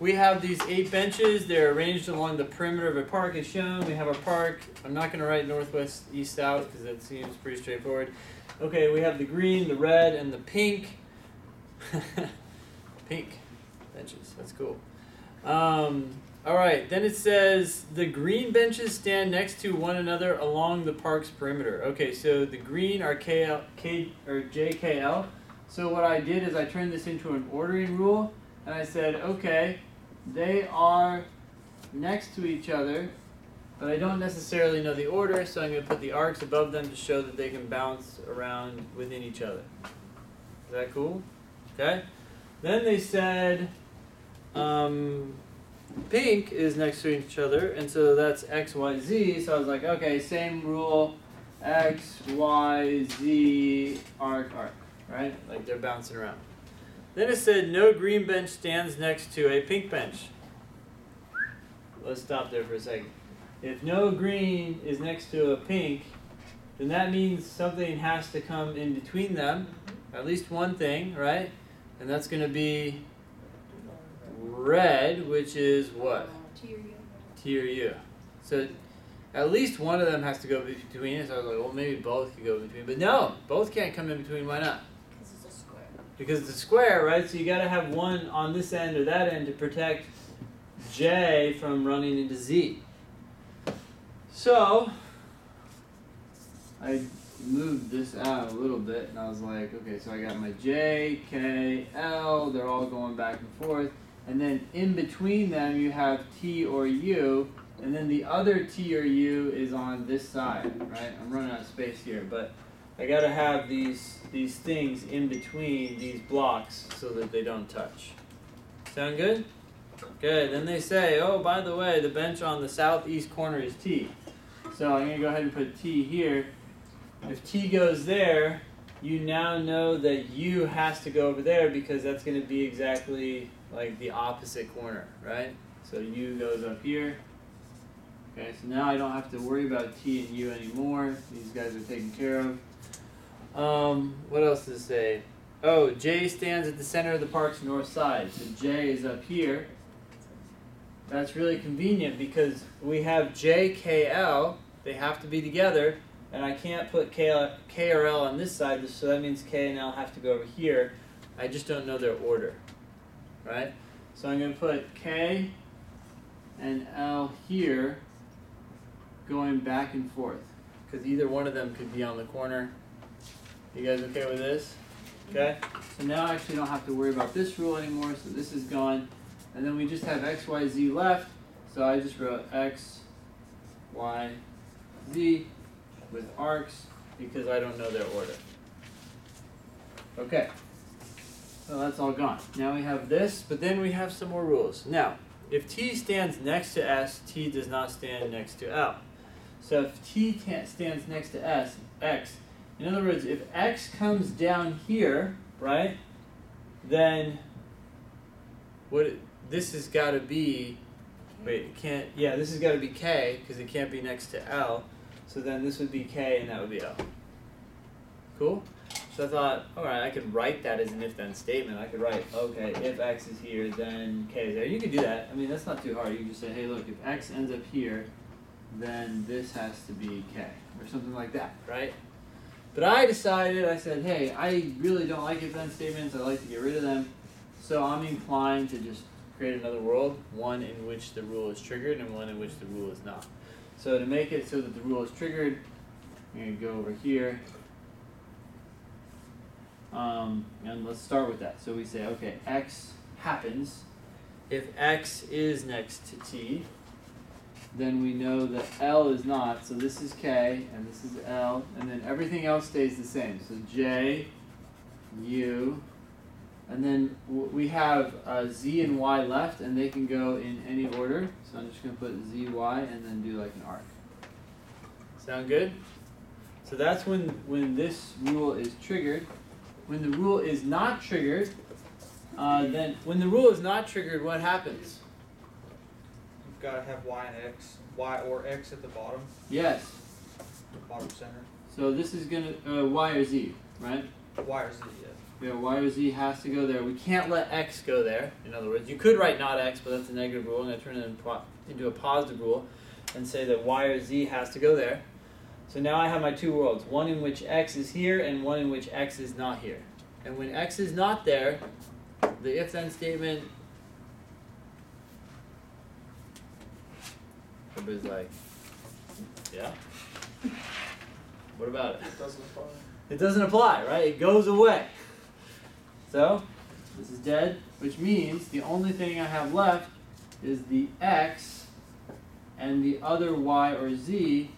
we have these 8 benches. They're arranged along the perimeter of a park as shown. We have our park. I'm not going to write northwest, east, south because that seems pretty straightforward. Okay, we have the green, the red, and the pink. Pink benches. That's cool. All right, then it says the green benches stand next to one another along the park's perimeter. Okay, so the green are JKL. So what I did is I turned this into an ordering rule, and I said, okay, they are next to each other, but I don't necessarily know the order, so I'm going to put the arcs above them to show that they can bounce around within each other. Is that cool? Okay. Then they said pink is next to each other, and so that's X, Y, Z. So I was like, okay, same rule, X, Y, Z, arc, arc, right? Like they're bouncing around. Then it said no green bench stands next to a pink bench. Let's stop there for a second. If no green is next to a pink, then that means something has to come in between them, at least one thing, right? And that's going to be red, which is what? T or U. T or U. So at least one of them has to go between it. So I was like, well, maybe both could go between. But no, both can't come in between. Why not? Because it's a square. Because it's a square, right? So you got to have one on this end or that end to protect J from running into Z. So I moved this out a little bit, and I was like, okay, so I got my J, K, L. They're all going back and forth. And then in between them, you have T or U, and then the other T or U is on this side, right? I'm running out of space here, but I got to have these things in between these blocks so that they don't touch. Sound good? Good. Then they say, oh, by the way, the bench on the southeast corner is T. So I'm going to go ahead and put T here. If T goes there, you now know that U has to go over there because that's going to be exactly like the opposite corner, right? So U goes up here. Okay, so now I don't have to worry about T and U anymore. These guys are taken care of. What else does it say? Oh, J stands at the center of the park's north side. So J is up here. That's really convenient because we have J, K, L. They have to be together. And I can't put K or L on this side, so that means K and L have to go over here. I just don't know their order, right? So I'm going to put K and L here going back and forth because either one of them could be on the corner. You guys okay with this? Okay? So now I actually don't have to worry about this rule anymore, so this is gone. And then we just have X, Y, Z left, so I just wrote X, Y, Z with arcs because I don't know their order. Okay, so that's all gone. Now we have this, but then we have some more rules. Now, if T stands next to S, T does not stand next to L. So if T stands next to S, X, in other words, if X comes down here, right, then this has got to be, wait, it can't, yeah, this has got to be K because it can't be next to L. So then this would be K and that would be L. Cool? So I thought, all right, I could write that as an if-then statement. I could write, okay, if X is here, then K is there. You could do that. I mean, that's not too hard. You can just say, hey, look, if X ends up here, then this has to be K, or something like that, right? But I decided, I said, hey, I really don't like if-then statements. I like to get rid of them. So I'm inclined to just create another world, one in which the rule is triggered and one in which the rule is not. So to make it so that the rule is triggered, I'm going to go over here. And let's start with that. So we say, okay, X happens. If X is next to T, then we know that L is not. So this is K, and this is L, and then everything else stays the same. So J, U, and then we have Z and Y left, and they can go in any order. So I'm just going to put Z, Y, and then do like an arc. Sound good? So that's when this rule is triggered. When the rule is not triggered, then when the rule is not triggered, what happens? You've got to have Y and X, Y or X at the bottom. Yes. Bottom center. So this is going to Y or Z, right? Y or Z, yeah. y or z has to go there. We can't let x go there. In other words, you could write not x, but that's a negative rule. I'm going to turn it into a positive rule and say that y or z has to go there. So now I have my two worlds, one in which x is here and one in which x is not here. And when x is not there, the if-then statement, everybody's like, yeah? What about it? It doesn't apply. It doesn't apply, right? It goes away. So, this is dead, which means the only thing I have left is the x and the other y or z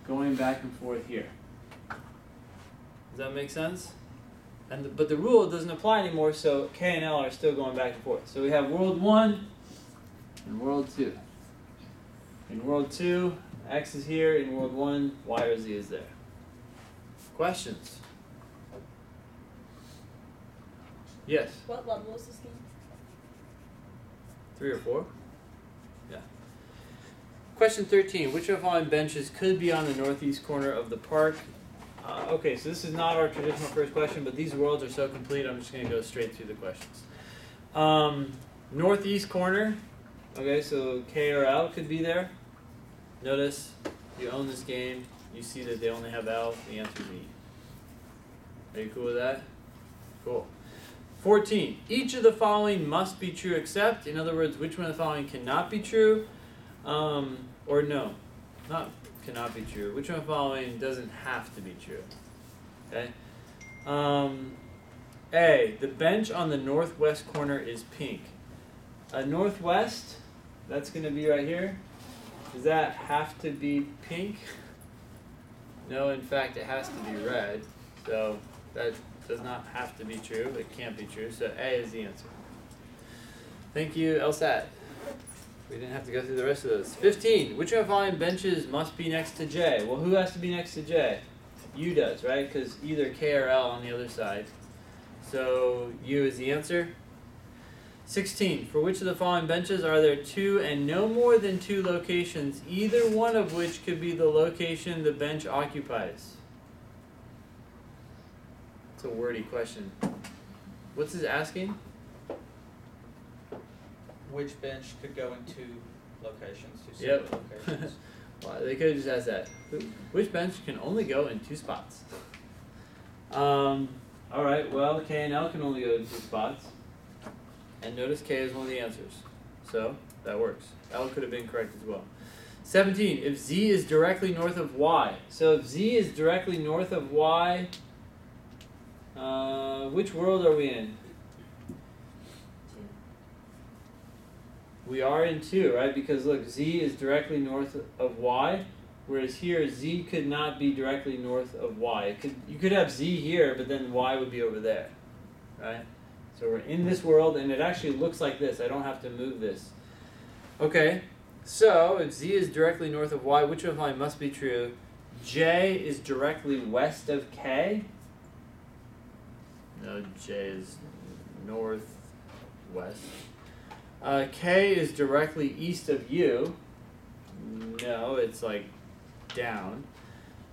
going back and forth here. Does that make sense? But the rule doesn't apply anymore, so k and l are still going back and forth. So we have world 1 and world 2. In world 2, x is here. In world 1, y or z is there. Questions? Yes? What level is this game? 3 or 4? Yeah. Question 13. Which of the following benches could be on the northeast corner of the park? Okay, so this is not our traditional first question, but these worlds are so complete, I'm just going to go straight through the questions. Northeast corner. Okay, so K or L could be there. Notice, you own this game, you see that they only have L, the answer is E. Are you cool with that? Cool. 14. Each of the following must be true except, in other words, which one of the following cannot be true? Or no, not cannot be true. Which one of the following doesn't have to be true? Okay. A, the bench on the northwest corner is pink. Northwest, that's going to be right here. Does that have to be pink? No, in fact, it has to be red. So that does not have to be true. It can't be true. So A is the answer. Thank you, LSAT. We didn't have to go through the rest of those. 15. Which of the following benches must be next to J? Well, who has to be next to J? U does, right? Because either K or L on the other side. So U is the answer. 16. For which of the following benches are there two and no more than two locations, either one of which could be the location the bench occupies? It's a wordy question. What's this asking? Which bench could go in two locations, two Yep. separate locations? Well, they could have just asked that. Which bench can only go in two spots? Alright, well, K and L can only go in two spots. And notice K is one of the answers. So, that works. L could have been correct as well. 17. If Z is directly north of Y. So if Z is directly north of Y, which world are we in? We are in 2, right? Because look, Z is directly north of Y, whereas here Z could not be directly north of Y. You could have Z here, but then Y would be over there, right? So we're in this world, and it actually looks like this. I don't have to move this. Okay, so if Z is directly north of Y, which of mine must be true? J is directly west of K. No, J is northwest. K is directly east of U. No, it's like down.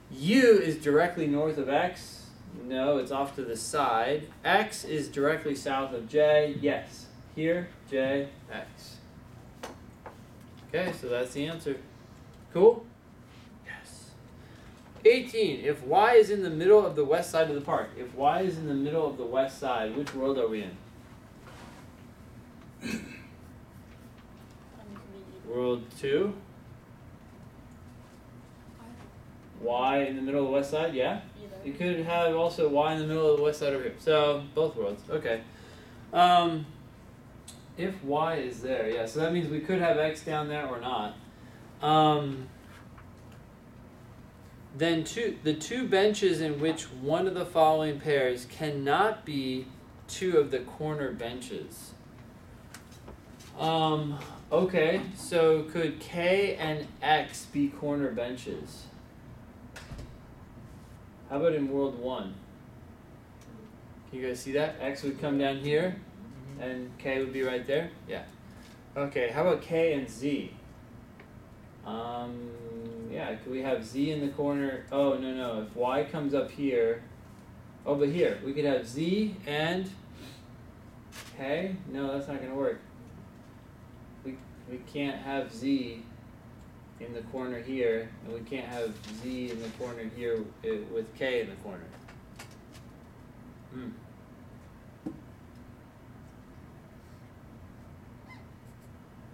U is directly north of X. No, it's off to the side. X is directly south of J. Yes. Here, J, X. Okay, so that's the answer. Cool? Yes. 18. If Y is in the middle of the west side of the park. If Y is in the middle of the west side, which world are we in? World 2. Y in the middle of the west side, yeah? You could have also Y in the middle of the west side over here. So, both worlds. Okay. If Y is there, yeah, so that means we could have X down there or not. Then the two benches in which one of the following pairs cannot be two of the corner benches. Okay, so could K and X be corner benches? How about in world 1? Can you guys see that? X would come down here, and K would be right there? Yeah. Okay, how about K and Z? Yeah, could we have Z in the corner? Oh, no. If Y comes up here, Oh, but here, we could have Z and K. No, that's not going to work. We can't have Z in the corner here, and we can't have Z in the corner here with K in the corner.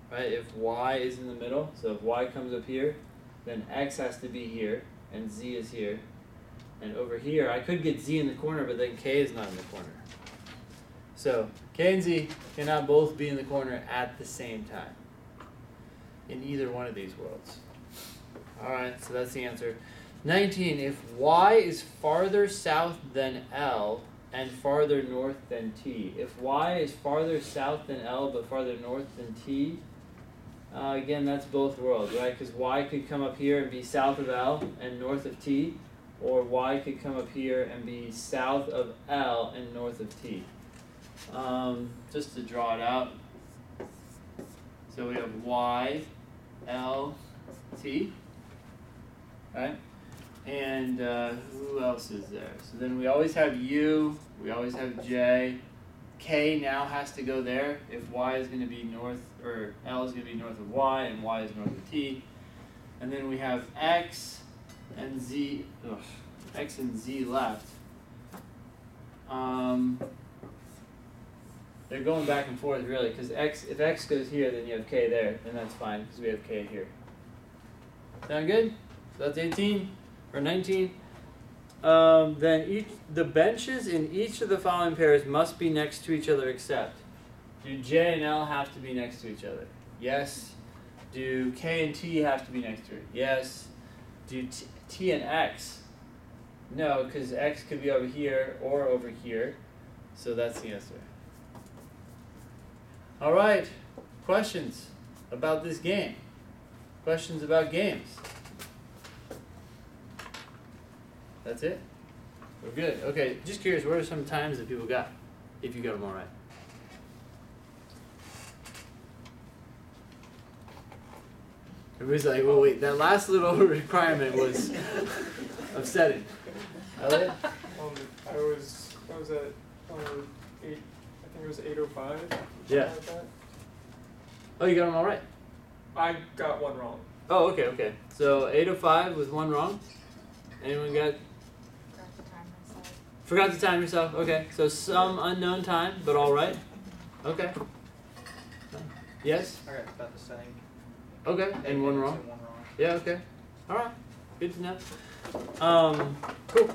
Right, if Y is in the middle, so if Y comes up here, then X has to be here, and Z is here. And over here, I could get Z in the corner, but then K is not in the corner. So, K and Z cannot both be in the corner at the same time in either one of these worlds. Alright, so that's the answer. 19, if Y is farther south than L and farther north than T. If Y is farther south than L but farther north than T, again, that's both worlds, right? Because Y could come up here and be south of L and north of T, or Y could come up here and be south of L and north of T. Just to draw it out, so we have Y, L, T, right? And who else is there? So then we always have U, we always have J. K now has to go there if Y is going to be north, or L is going to be north of Y and Y is north of T. And then we have X and Z, X and Z left. They're going back and forth really, because if X goes here, then you have K there, and that's fine because we have K here. Sound good? So that's 18 or 19. Then the benches in each of the following pairs must be next to each other except. Do J and L have to be next to each other? Yes. Do K and T have to be next to it? Yes. Do T and X? No, because X could be over here or over here. So that's the answer. Alright, questions about this game? Questions about games? That's it? We're good. Okay, just curious, what are some times that people got? If you got them all right. Everybody's like, well, wait, that last little requirement was upsetting. Elliot? I was at 8, I think it was 8:05. Yeah. Like that. Oh, you got them all right? I got one wrong. Oh, okay. So 8:05 with one wrong. Anyone got? Forgot to time yourself. Okay, so some unknown time, but all right. Okay. Yes. I got about the same. Okay, and one wrong. One wrong. Yeah. Okay. All right. Good to know. Cool.